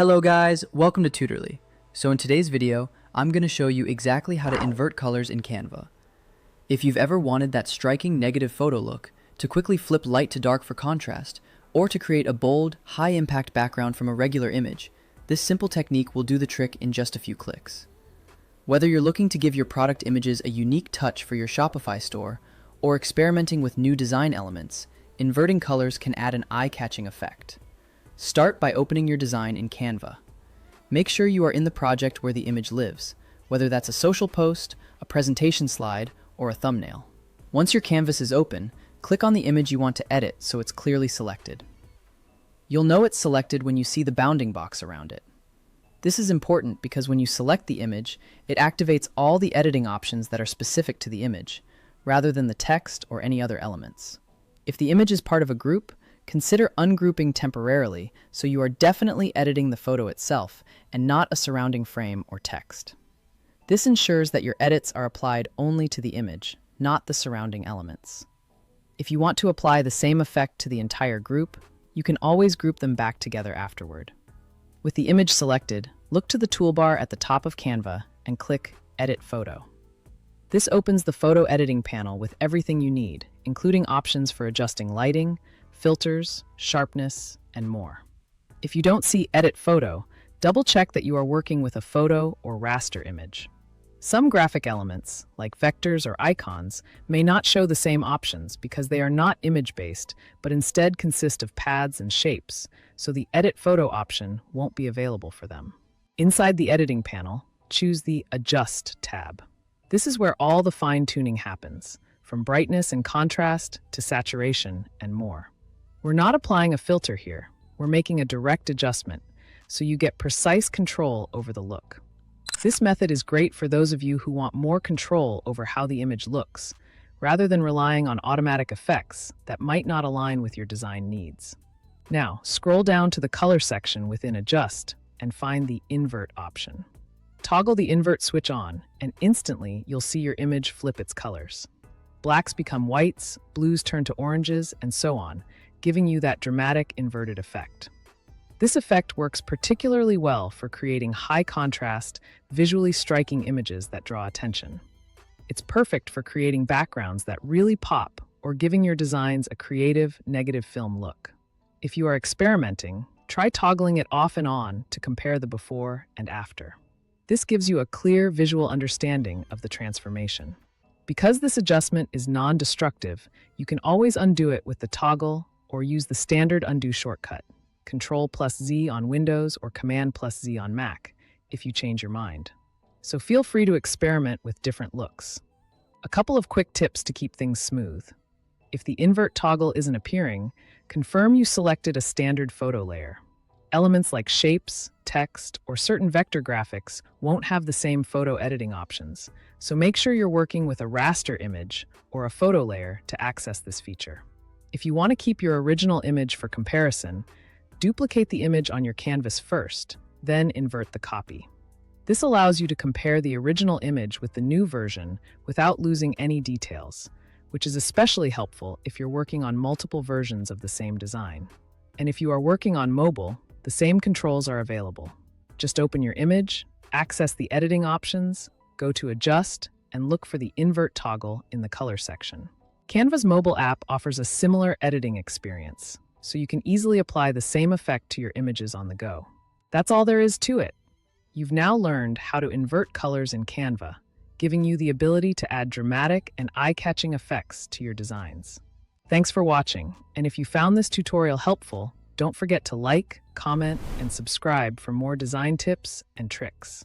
Hello guys, welcome to Tutorly. So in today's video, I'm going to show you exactly how to invert colors in Canva. If you've ever wanted that striking negative photo look, to quickly flip light to dark for contrast, or to create a bold, high-impact background from a regular image, this simple technique will do the trick in just a few clicks. Whether you're looking to give your product images a unique touch for your Shopify store, or experimenting with new design elements, inverting colors can add an eye-catching effect. Start by opening your design in Canva. Make sure you are in the project where the image lives, whether that's a social post, a presentation slide, or a thumbnail. Once your canvas is open, click on the image you want to edit so it's clearly selected. You'll know it's selected when you see the bounding box around it. This is important because when you select the image, it activates all the editing options that are specific to the image, rather than the text or any other elements. If the image is part of a group, consider ungrouping temporarily so you are definitely editing the photo itself and not a surrounding frame or text. This ensures that your edits are applied only to the image, not the surrounding elements. If you want to apply the same effect to the entire group, you can always group them back together afterward. With the image selected, look to the toolbar at the top of Canva and click Edit Photo. This opens the photo editing panel with everything you need, including options for adjusting lighting, filters, sharpness, and more. If you don't see Edit Photo, double-check that you are working with a photo or raster image. Some graphic elements, like vectors or icons, may not show the same options because they are not image-based, but instead consist of paths and shapes, so the Edit Photo option won't be available for them. Inside the editing panel, choose the Adjust tab. This is where all the fine-tuning happens, from brightness and contrast to saturation and more. We're not applying a filter here, we're making a direct adjustment, so you get precise control over the look. This method is great for those of you who want more control over how the image looks, rather than relying on automatic effects that might not align with your design needs. Now, scroll down to the color section within Adjust and find the Invert option. Toggle the Invert switch on, and instantly you'll see your image flip its colors. Blacks become whites, blues turn to oranges, and so on, giving you that dramatic inverted effect. This effect works particularly well for creating high-contrast, visually striking images that draw attention. It's perfect for creating backgrounds that really pop or giving your designs a creative, negative film look. If you are experimenting, try toggling it off and on to compare the before and after. This gives you a clear visual understanding of the transformation. Because this adjustment is non-destructive, you can always undo it with the toggle or use the standard undo shortcut, Ctrl+Z on Windows or Command+Z on Mac, if you change your mind. So feel free to experiment with different looks. A couple of quick tips to keep things smooth. If the invert toggle isn't appearing, confirm you selected a standard photo layer. Elements like shapes, text, or certain vector graphics won't have the same photo editing options, so make sure you're working with a raster image or a photo layer to access this feature. If you want to keep your original image for comparison, duplicate the image on your canvas first, then invert the copy. This allows you to compare the original image with the new version without losing any details, which is especially helpful if you're working on multiple versions of the same design. And if you are working on mobile, the same controls are available. Just open your image, access the editing options, go to Adjust, and look for the Invert toggle in the Color section. Canva's mobile app offers a similar editing experience, so you can easily apply the same effect to your images on the go. That's all there is to it. You've now learned how to invert colors in Canva, giving you the ability to add dramatic and eye-catching effects to your designs. Thanks for watching, and if you found this tutorial helpful, don't forget to like, comment, and subscribe for more design tips and tricks.